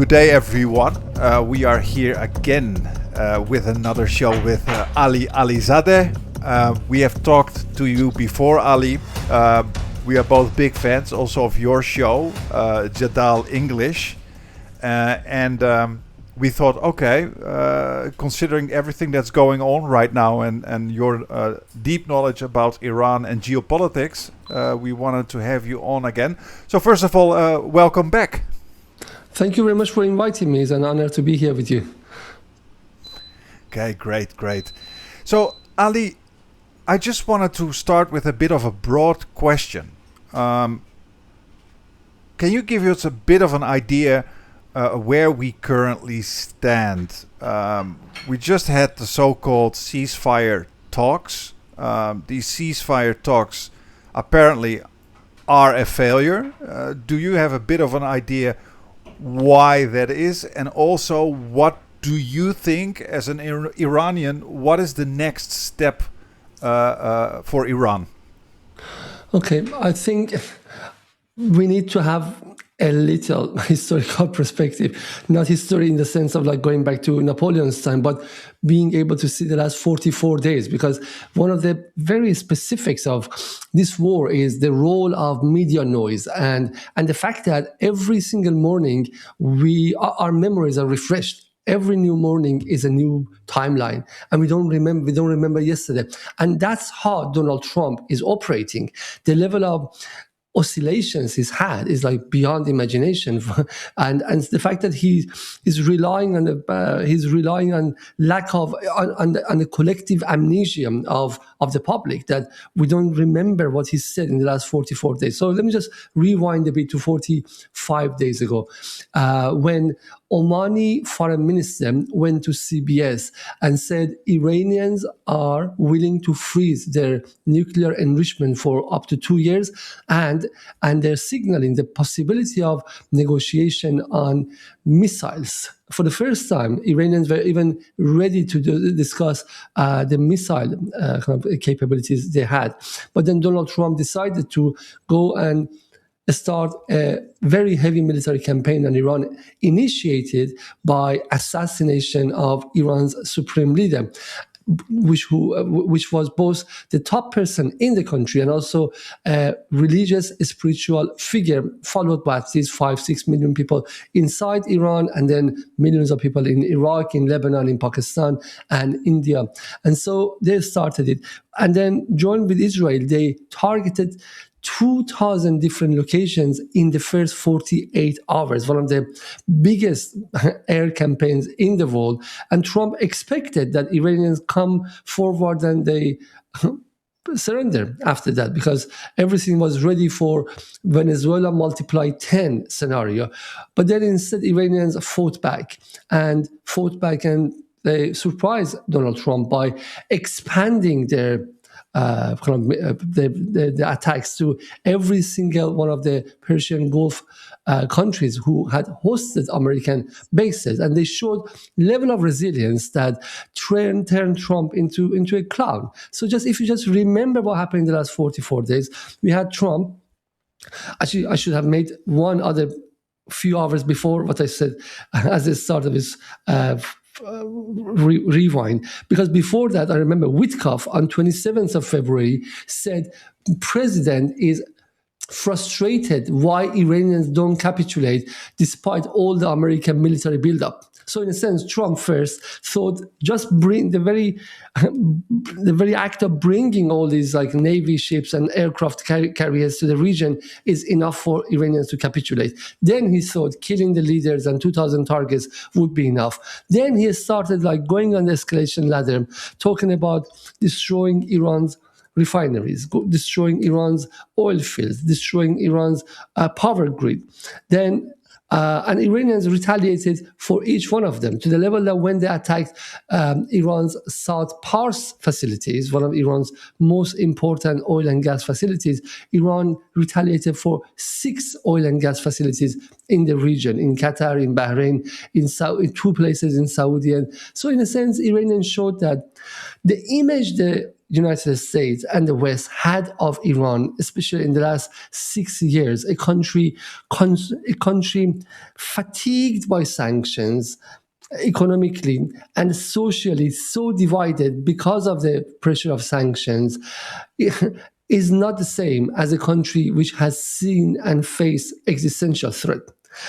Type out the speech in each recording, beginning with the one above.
Good day, everyone. We are here again with another show with Alizadeh. We have talked to you before, Ali. We are both big fans also of your show, Jadal English. And we thought, okay, considering everything that's going on right now and your deep knowledge about Iran and geopolitics, we wanted to have you on again. So first of all, welcome back. Thank you very much for inviting me. It's an honor to be here with you. Okay, great. So, Ali, I just wanted to start with a bit of a broad question. Can you give us a bit of an idea where we currently stand? We just had the so-called ceasefire talks. These ceasefire talks apparently are a failure. Do you have a bit of an idea why that is, and also what do you think as an Iranian, what is the next step for Iran? Okay, I think we need to have a little historical perspective, not history in the sense of like going back to Napoleon's time, but being able to see the last 44 days, because one of the very specifics of this war is the role of media noise and the fact that every single morning our memories are refreshed. Every new morning is a new timeline, and we don't remember yesterday. And that's how Donald Trump is operating. The level of oscillations he's had is like beyond imagination, and the fact that he is relying on lack of on the collective amnesia of the public, that we don't remember what he said in the last 44 days. So let me just rewind a bit to 45 days ago, when Omani foreign minister went to CBS and said Iranians are willing to freeze their nuclear enrichment for up to 2 years, and they're signaling the possibility of negotiation on missiles. For the first time, Iranians were even ready to discuss the missile kind of capabilities they had. But then Donald Trump decided to go and start a very heavy military campaign on Iran, initiated by assassination of Iran's supreme leader, which was both the top person in the country and also a religious, spiritual figure, followed by at least 5-6 million people inside Iran, and then millions of people in Iraq, in Lebanon, in Pakistan, and India. And so they started it. And then joined with Israel, they targeted 2,000 different locations in the first 48 hours, one of the biggest air campaigns in the world. And Trump expected that Iranians come forward and they surrender after that, because everything was ready for Venezuela multiply 10 scenario. But then instead, Iranians fought back and they surprised Donald Trump by expanding their the attacks to every single one of the Persian Gulf countries who had hosted American bases, and they showed level of resilience that turned Trump into a clown. So if you just remember what happened in the last 44 days, we had Trump. Actually, I should have made one other few hours before what I said as the start of his rewind, because before that, I remember Witkoff on 27th of February said president is frustrated why Iranians don't capitulate despite all the American military buildup. So in a sense, Trump first thought just bring the very act of bringing all these like Navy ships and aircraft carriers to the region is enough for Iranians to capitulate. Then he thought killing the leaders and 2,000 targets would be enough. Then he started like going on the escalation ladder, talking about destroying Iran's refineries, destroying Iran's oil fields, destroying Iran's power grid. Then and Iranians retaliated for each one of them, to the level that when they attacked Iran's South Pars facilities, one of Iran's most important oil and gas facilities, Iran retaliated for 6 oil and gas facilities in the region, in Qatar, in Bahrain, in 2 places in Saudi. And so in a sense, Iranians showed that the image the United States and the West had of Iran, especially in the last 6 years, a country fatigued by sanctions, economically and socially so divided because of the pressure of sanctions, is not the same as a country which has seen and faced existential threat.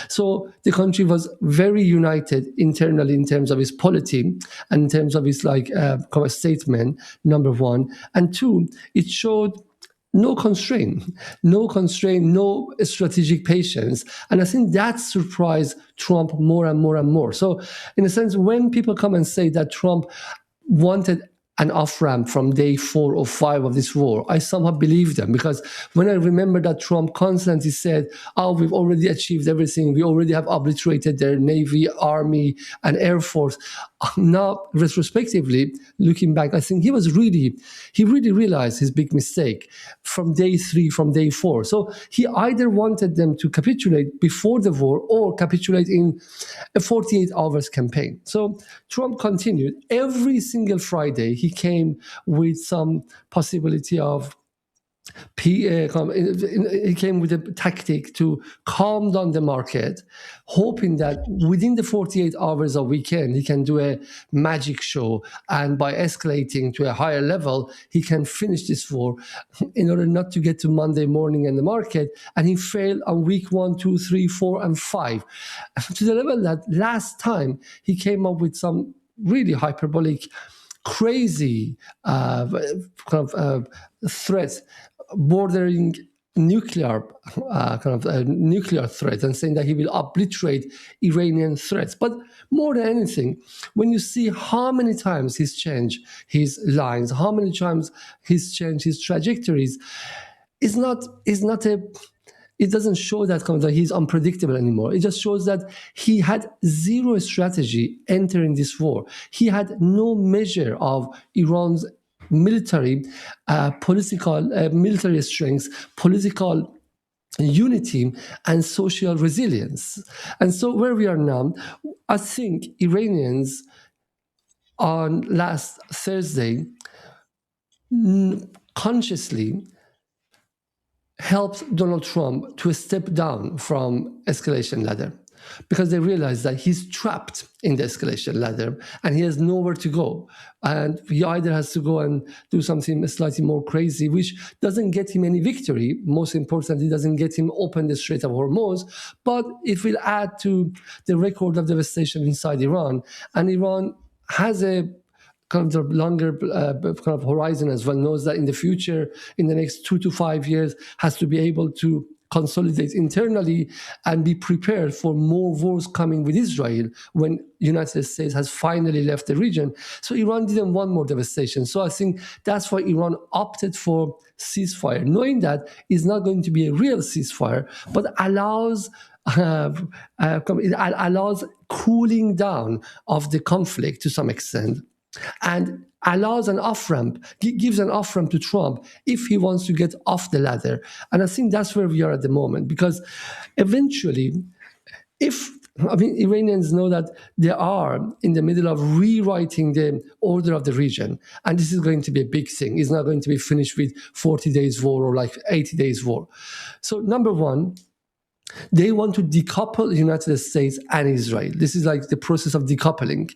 So the country was very united internally in terms of its polity and in terms of its kind of statement, number one. And two, it showed no strategic patience. And I think that surprised Trump more and more and more. So, in a sense, when people come and say that Trump wanted an off ramp from day 4 or 5 of this war, I somehow believe them, because when I remember that Trump constantly said, "Oh, we've already achieved everything. We already have obliterated their navy, army, and air force." Now, retrospectively, looking back, I think he really realized his big mistake from day 3, from day 4. So he either wanted them to capitulate before the war or capitulate in a 48 hours campaign. So Trump continued. Every single Friday, he came with some possibility of he came with a tactic to calm down the market, hoping that within the 48 hours of weekend, he can do a magic show. And by escalating to a higher level, he can finish this war in order not to get to Monday morning in the market. And he failed on week 1, 2, 3, 4, and 5, to the level that last time he came up with some really hyperbolic, crazy threats bordering nuclear nuclear threat, and saying that he will obliterate Iranian threats. But more than anything, when you see how many times he's changed his lines, how many times he's changed his trajectories, it doesn't show that he's unpredictable anymore. It just shows that he had zero strategy entering this war. He had no measure of Iran's military, military strengths, political unity, and social resilience. And so where we are now, I think Iranians on last Thursday consciously helped Donald Trump to step down from escalation ladder, because they realize that he's trapped in the escalation ladder and he has nowhere to go. And he either has to go and do something slightly more crazy, which doesn't get him any victory. Most importantly, doesn't get him open the Strait of Hormuz, but it will add to the record of devastation inside Iran. And Iran has a kind of longer horizon as well, knows that in the future, in the next 2 to 5 years, has to be able to consolidate internally and be prepared for more wars coming with Israel when United States has finally left the region. So Iran didn't want more devastation. So I think that's why Iran opted for ceasefire, knowing that it's not going to be a real ceasefire, but it allows cooling down of the conflict to some extent, and allows an off-ramp, gives an off-ramp to Trump if he wants to get off the ladder. And I think that's where we are at the moment, because eventually, Iranians know that they are in the middle of rewriting the order of the region, and this is going to be a big thing. It's not going to be finished with 40 days war or 80 days war. So number one, they want to decouple the United States and Israel. This is like the process of decoupling.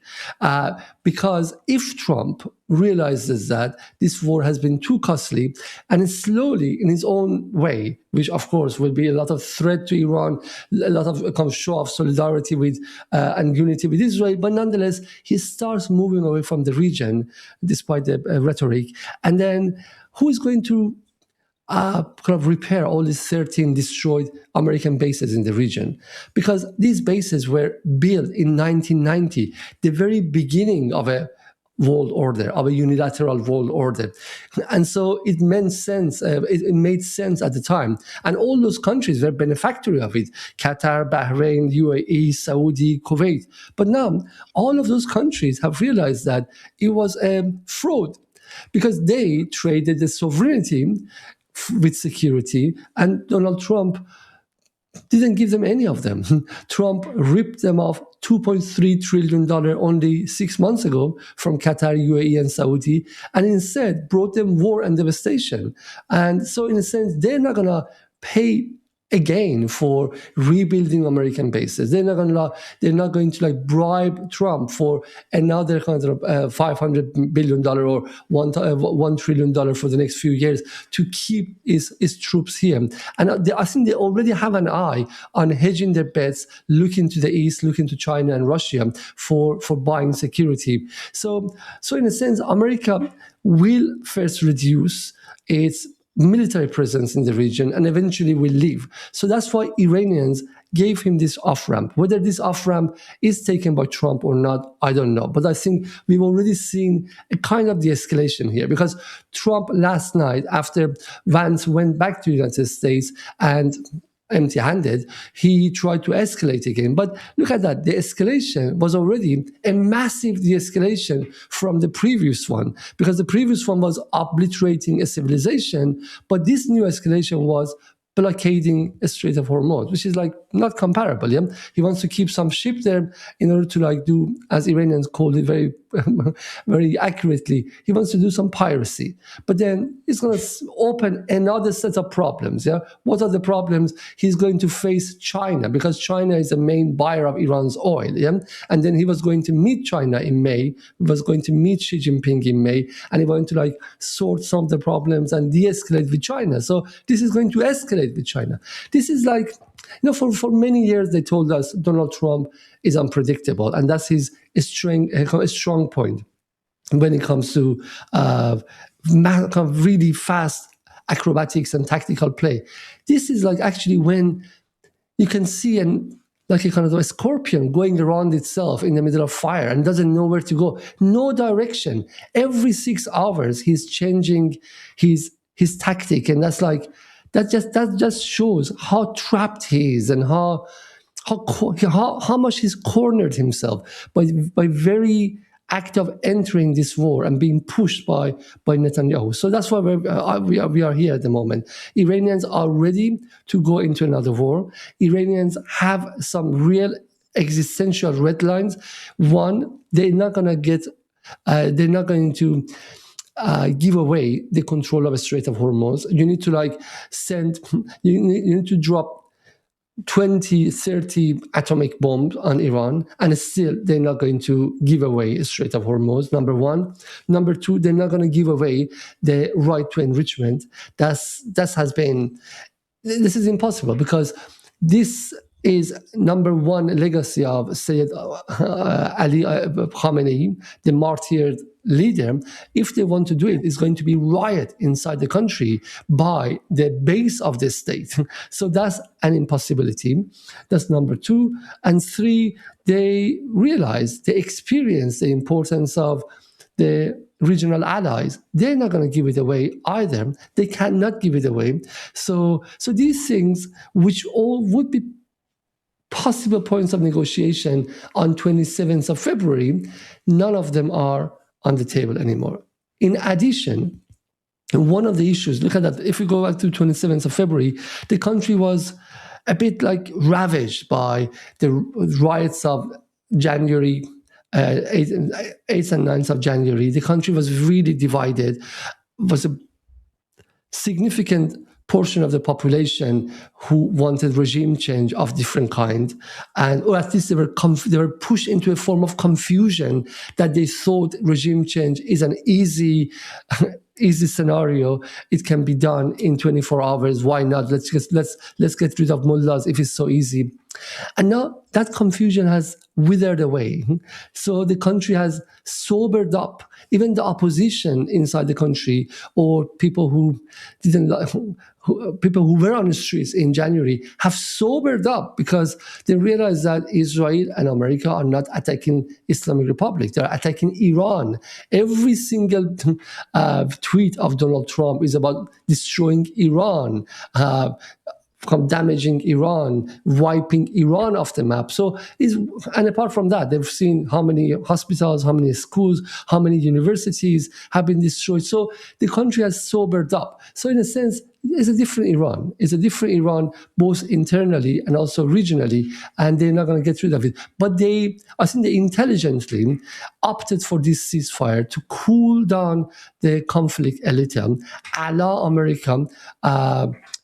Because if Trump realizes that this war has been too costly, and slowly, in his own way, which of course will be a lot of threat to Iran, a lot of kind of show of solidarity with and unity with Israel, but nonetheless, he starts moving away from the region, despite the rhetoric. And then who is going to repair all these 13 destroyed American bases in the region? Because these bases were built in 1990, the very beginning of a world order, of a unilateral world order. And so it made sense. It made sense at the time. And all those countries were beneficiary of it: Qatar, Bahrain, UAE, Saudi, Kuwait. But now all of those countries have realized that it was a fraud, because they traded the sovereignty with security, and Donald Trump didn't give them any of them. Trump ripped them off $2.3 trillion only 6 months ago from Qatar, UAE, and Saudi, and instead brought them war and devastation. And so, in a sense, they're not going to pay again for rebuilding American bases. They're not going to like bribe Trump for another kind of $500 billion or $1 trillion for the next few years to keep his troops here. And I think they already have an eye on hedging their bets, looking to the east, looking to China and Russia for buying security. So in a sense, America will first reduce its military presence in the region and eventually will leave. So that's why Iranians gave him this off-ramp. Whether this off-ramp is taken by Trump or not, I don't know. But I think we've already seen a kind of de-escalation here, because Trump last night, after Vance went back to the United States and empty-handed, he tried to escalate again. But look at that. The escalation was already a massive de-escalation from the previous one, because the previous one was obliterating a civilization, but this new escalation was blockading a Strait of Hormuz, which is like not comparable. Yeah? He wants to keep some ship there in order to like do, as Iranians call it very, very accurately, he wants to do some piracy. But then it's going to open another set of problems. Yeah, what are the problems? He's going to face China, because China is the main buyer of Iran's oil. Yeah, and then he was going to meet China in May. He was going to meet Xi Jinping in May, and he wanted to like sort some of the problems and de-escalate with China. So this is going to escalate with China. This is like, for many years they told us Donald Trump is unpredictable, and that's his strong point when it comes to kind of really fast acrobatics and tactical play. This is like actually when you can see like a kind of a scorpion going around itself in the middle of fire and doesn't know where to go, no direction. Every 6 hours he's changing his tactic, and that just shows how trapped he is and how much he's cornered himself by very act of entering this war and being pushed by Netanyahu. So that's why we are here at the moment. Iranians are ready to go into another war. Iranians have some real existential red lines. One, they're not going to give away the control of a Strait of Hormuz. You need to you need to drop 20, 30 atomic bombs on Iran, and still they're not going to give away a Strait of Hormuz, number one. Number two, they're not going to give away the right to enrichment. This is impossible, because this is number one legacy of Sayyid Ali Khamenei, the martyred leader. If they want to do it, it's going to be riot inside the country by the base of the state. So that's an impossibility. That's number two. And three, they experience the importance of the regional allies. They're not going to give it away either. They cannot give it away. So these things, which all would be possible points of negotiation on 27th of February, none of them are on the table anymore. In addition, one of the issues, look at that, if we go back to 27th of February, the country was a bit like ravaged by the riots of January, 8th and 9th of January. The country was really divided. Was a significant portion of the population who wanted regime change of different kind, or at least they were pushed into a form of confusion that they thought regime change is an easy scenario. It can be done in 24 hours. Why not? Let's get rid of mullahs if it's so easy. And now that confusion has withered away. So the country has sobered up. Even the opposition inside the country, or people who were on the streets in January, have sobered up, because they realize that Israel and America are not attacking Islamic Republic. They're attacking Iran. Every single tweet of Donald Trump is about destroying Iran, damaging Iran, wiping Iran off the map. And apart from that, they've seen how many hospitals, how many schools, how many universities have been destroyed. So the country has sobered up. So in a sense, it's a different Iran. It's a different Iran, both internally and also regionally, and they're not going to get rid of it. But I think they intelligently opted for this ceasefire to cool down the conflict a little, allow America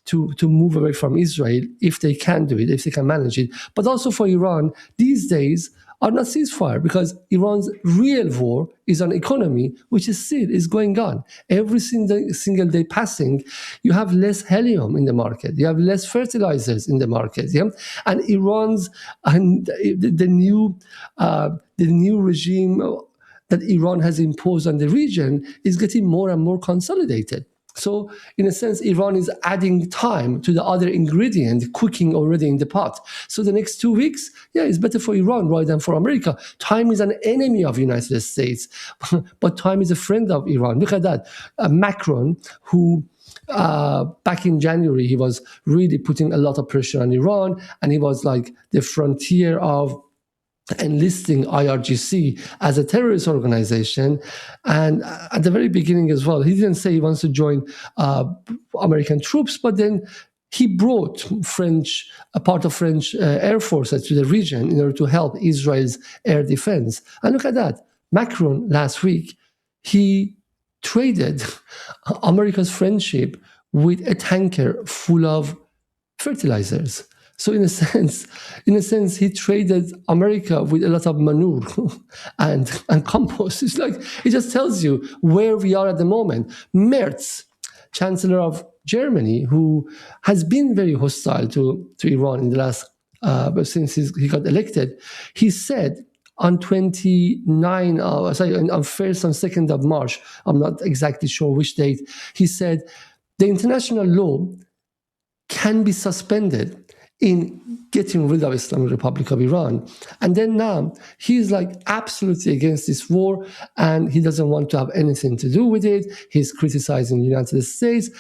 to move away from Israel if they can do it, if they can manage it. But also for Iran, these days are not ceasefire, because Iran's real war is on economy, which is still is going on. Every single day passing, you have less helium in the market, you have less fertilizers in the market, yeah? And Iran's and the new regime that Iran has imposed on the region is getting more and more consolidated. So, in a sense, Iran is adding time to the other ingredient cooking already in the pot. So, the next 2 weeks, yeah, it's better for Iran rather than for America. Time is an enemy of the United States, but time is a friend of Iran. Look at that. Macron, who back in January, he was really putting a lot of pressure on Iran, and he was like the frontier of enlisting IRGC as a terrorist organization. And at the very beginning as well, he didn't say he wants to join American troops, but then he brought a part of French air forces to the region in order to help Israel's air defense. And look at that. Macron last week, he traded America's friendship with a tanker full of fertilizers. So in a sense, he traded America with a lot of manure and compost. It's like, it just tells you where we are at the moment. Merz, Chancellor of Germany, who has been very hostile to Iran in the last, since he got elected, he said on 29, on 1st and 2nd of March, I'm not exactly sure which date, he said the international law can be suspended in getting rid of Islamic Republic of Iran. And then now he's like absolutely against this war, and he doesn't want to have anything to do with it. He's criticizing the United States.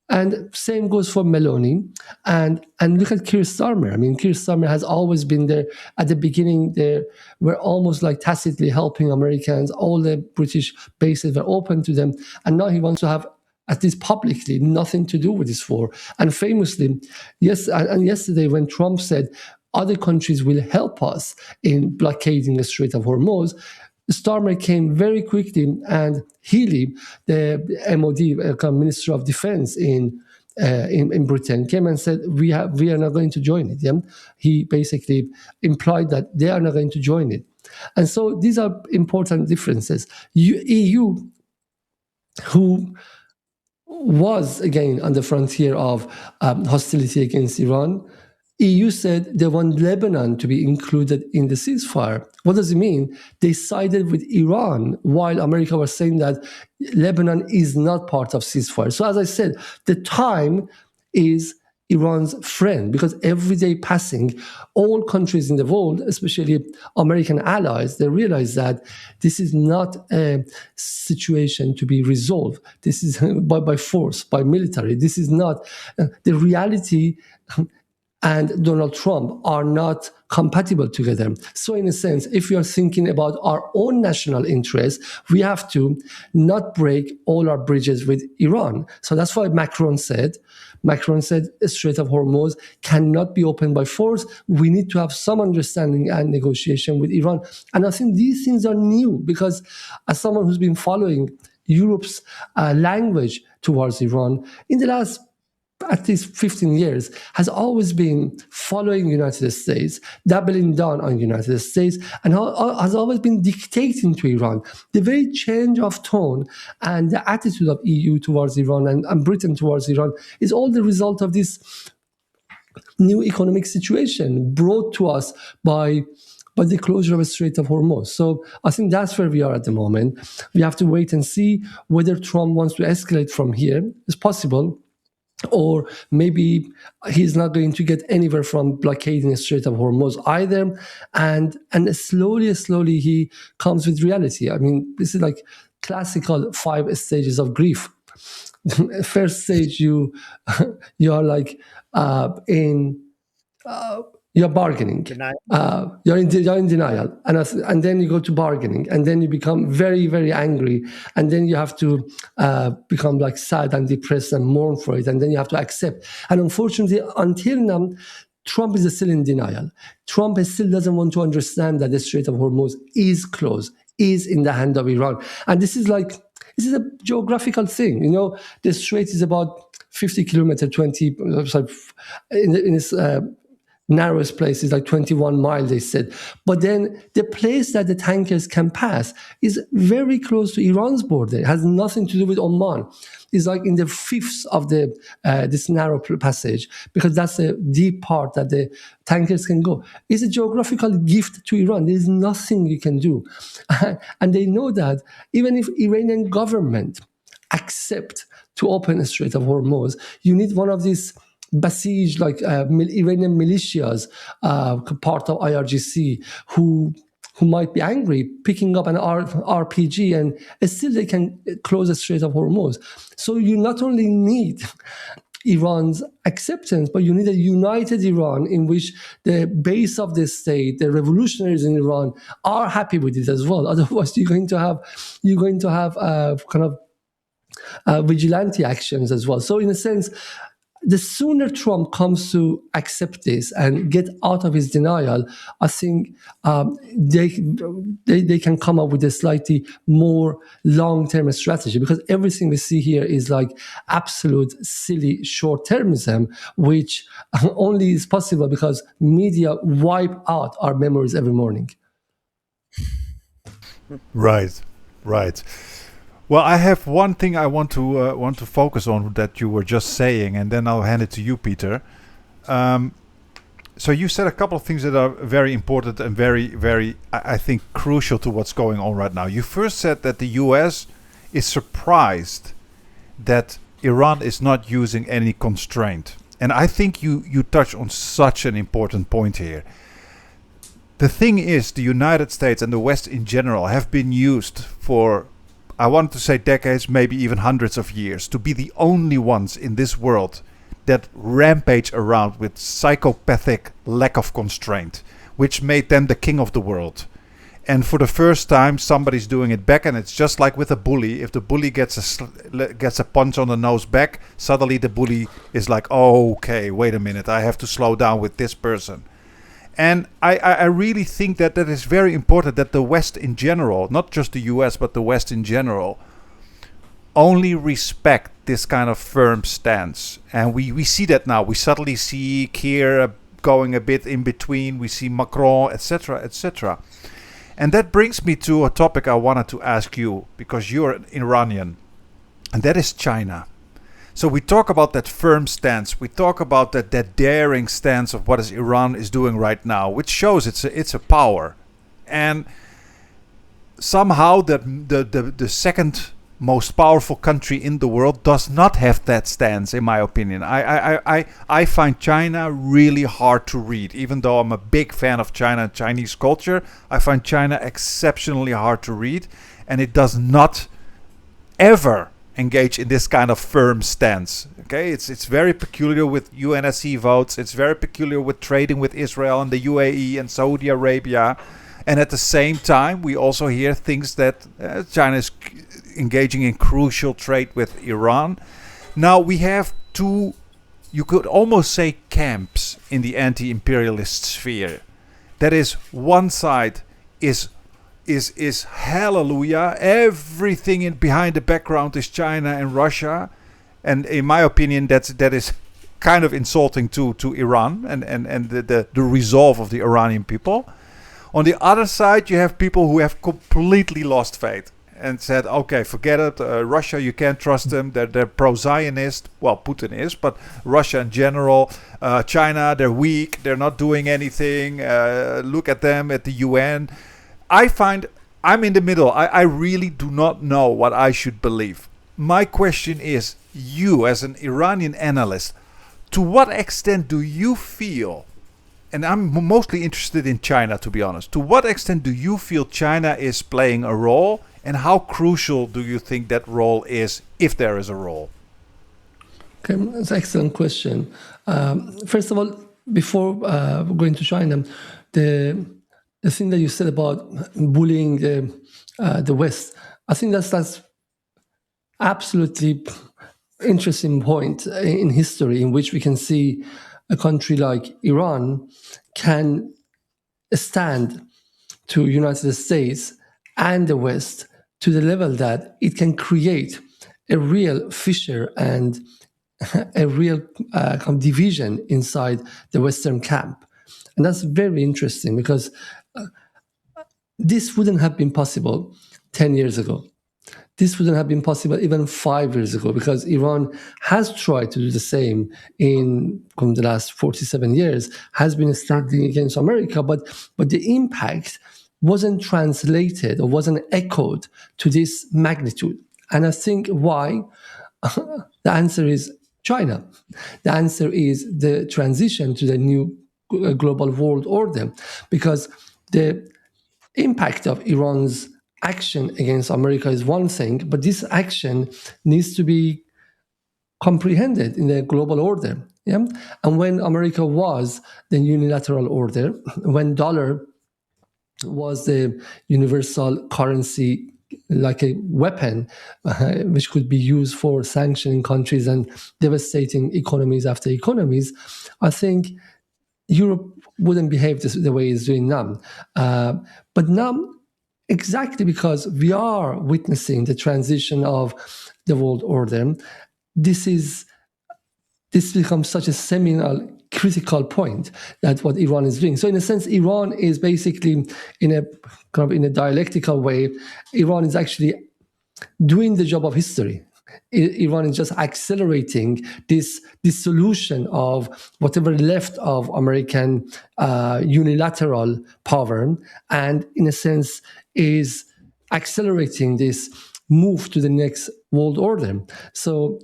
And same goes for Meloni. And look at Keir Starmer. I mean, Keir Starmer has always been there. At the beginning, they were almost like tacitly helping Americans. All the British bases were open to them. And now he wants to have, at least publicly, nothing to do with this war. And famously, yesterday when Trump said other countries will help us in blockading the Strait of Hormuz, Starmer came very quickly, and Healy, the MOD, Minister of Defense in Britain, came and said, we are not going to join it. Yeah? He basically implied that they are not going to join it. And so these are important differences. EU, who was again on the frontier of hostility against Iran, EU said they want Lebanon to be included in the ceasefire. What does it mean? They sided with Iran while America was saying that Lebanon is not part of ceasefire. So as I said, the time is Iran's friend, because every day passing, all countries in the world, especially American allies, they realize that this is not a situation to be resolved. This is by force, by military. This is not the reality. And Donald Trump are not compatible together. So in a sense, if we are thinking about our own national interests, we have to not break all our bridges with Iran. So that's why Macron said, the Strait of Hormuz cannot be opened by force. We need to have some understanding and negotiation with Iran. And I think these things are new, because as someone who's been following Europe's language towards Iran in the last at least 15 years, has always been following the United States, doubling down on the United States, and has always been dictating to Iran. The very change of tone and the attitude of EU towards Iran and Britain towards Iran is all the result of this new economic situation brought to us by the closure of the Strait of Hormuz. So I think that's where we are at the moment. We have to wait and see whether Trump wants to escalate from here. It's possible. Or maybe he's not going to get anywhere from blockading the Strait of Hormuz either. And slowly he comes with reality. I mean, this is like classical 5 stages of grief. First stage, you are like you're bargaining. You're in denial, and then you go to bargaining, and then you become very, very angry, and then you have to become like sad and depressed and mourn for it, and then you have to accept. And unfortunately, until now, Trump is still in denial. Trump still doesn't want to understand that the Strait of Hormuz is closed, is in the hand of Iran, and this is a geographical thing. The strait is about 50 kilometers, 20, sorry, in its narrowest place is like 21 miles, they said. But then the place that the tankers can pass is very close to Iran's border. It has nothing to do with Oman. It's like in the fifth of this narrow passage, because that's the deep part that the tankers can go. It's a geographical gift to Iran. There's nothing you can do. And they know that even if Iranian government accept to open the Strait of Hormuz, you need one of these Basij, like Iranian militias, part of IRGC, who might be angry, picking up an RPG, and still they can close the Strait of Hormuz. So you not only need Iran's acceptance, but you need a united Iran in which the base of the state, the revolutionaries in Iran, are happy with it as well. Otherwise, you're going to have kind of vigilante actions as well. So in a sense, the sooner Trump comes to accept this and get out of his denial, I think they can come up with a slightly more long-term strategy, because everything we see here is like absolute silly short-termism, which only is possible because media wipe out our memories every morning. Right. Well, I have one thing I want to focus on that you were just saying, and then I'll hand it to you, Peter. So you said a couple of things that are very important and very, very, I think, crucial to what's going on right now. You first said that the U.S. is surprised that Iran is not using any constraint, and I think you touch on such an important point here. The thing is, the United States and the West in general have been used for, I want to say decades, maybe even hundreds of years, to be the only ones in this world that rampage around with psychopathic lack of constraint, which made them the king of the world. And for the first time, somebody's doing it back, and it's just like with a bully. If the bully gets a punch on the nose back, suddenly the bully is like, oh, okay, wait a minute, I have to slow down with this person. And I really think that is very important, that the West in general, not just the US, but the West in general, only respect this kind of firm stance. And we see that now. We suddenly see Kier going a bit in between. We see Macron, etc., etc. And that brings me to a topic I wanted to ask you, because you're an Iranian, and that is China. So we talk about that firm stance. We talk about that daring stance of what Iran is doing right now, which shows it's a power. And somehow the second most powerful country in the world does not have that stance, in my opinion. I find China really hard to read. Even though I'm a big fan of China and Chinese culture, I find China exceptionally hard to read. And it does not ever engage in this kind of firm stance. Okay, it's very peculiar with UNSC votes. It's very peculiar with trading with Israel and the UAE and Saudi Arabia. And at the same time, we also hear things that China is engaging in crucial trade with Iran. Now we have two, you could almost say, camps in the anti-imperialist sphere. That is, one side is hallelujah, everything behind the background is China and Russia, and in my opinion that is kind of insulting to Iran and the resolve of the Iranian people. On the other side, you have people who have completely lost faith and said, okay, forget it, Russia, you can't trust them, they're pro-Zionist, well, Putin is, but Russia in general, China, they're weak, they're not doing anything, look at them at the UN. I find I'm in the middle. I really do not know what I should believe. My question is, you as an Iranian analyst, to what extent do you feel, and I'm mostly interested in China, to be honest, to what extent do you feel China is playing a role, and how crucial do you think that role is, if there is a role? Okay, that's an excellent question. First of all, before going to China, the thing that you said about bullying the West, I think that's absolutely interesting point in history in which we can see a country like Iran can stand to United States and the West to the level that it can create a real fissure and a real kind of division inside the Western camp. And that's very interesting because this wouldn't have been possible 10 years ago. This wouldn't have been possible even 5 years ago because Iran has tried to do the same in the last 47 years, has been standing against America, but the impact wasn't translated or wasn't echoed to this magnitude. And I think why? The answer is China. The answer is the transition to the new global world order, because the impact of Iran's action against America is one thing, but this action needs to be comprehended in the global order. Yeah? And when America was the unilateral order, when dollar was the universal currency, like a weapon which could be used for sanctioning countries and devastating economies after economies, I think Europe wouldn't behave the way it's doing now. But now, exactly because we are witnessing the transition of the world order, this becomes such a seminal, critical point that what Iran is doing. So in a sense, Iran is basically in a dialectical way, Iran is actually doing the job of history. Iran is just accelerating this dissolution of whatever left of American unilateral power, and in a sense is accelerating this move to the next world order. So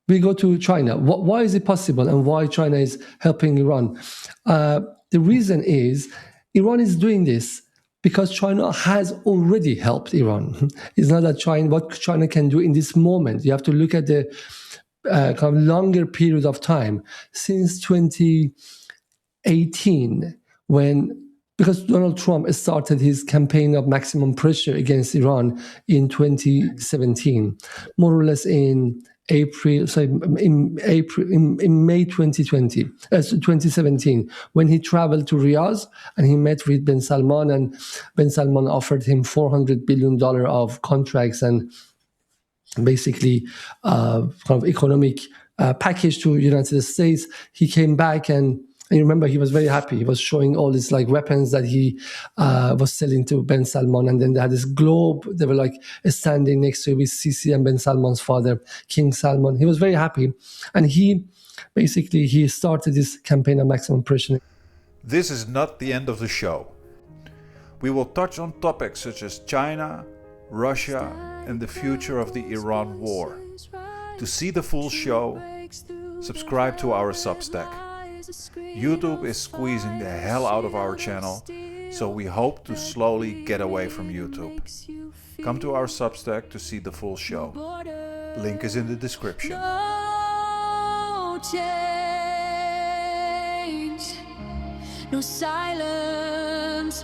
we go to China. Why is it possible, and why China is helping Iran? The reason is Iran is doing this because China has already helped Iran. It's not that what China can do in this moment. You have to look at the kind of longer period of time since 2018, because Donald Trump started his campaign of maximum pressure against Iran in 2017, more or less in May 2017, when he traveled to Riyadh and he met with Ben Salman, and Ben Salman offered him $400 billion of contracts and basically kind of economic package to United States. He came back and you remember he was very happy. He was showing all these like weapons that he was selling to Ben Salman, and then they had this globe. They were like standing next to it with Sisi and Ben Salman's father, King Salman. He was very happy, and he started this campaign of maximum pressure. This is not the end of the show. We will touch on topics such as China, Russia, and the future of the Iran war. To see the full show, subscribe to our Substack. YouTube is squeezing the hell out of our channel, so we hope to slowly get away from YouTube. Come to our Substack to see the full show. Link is in the description. No change, no silence.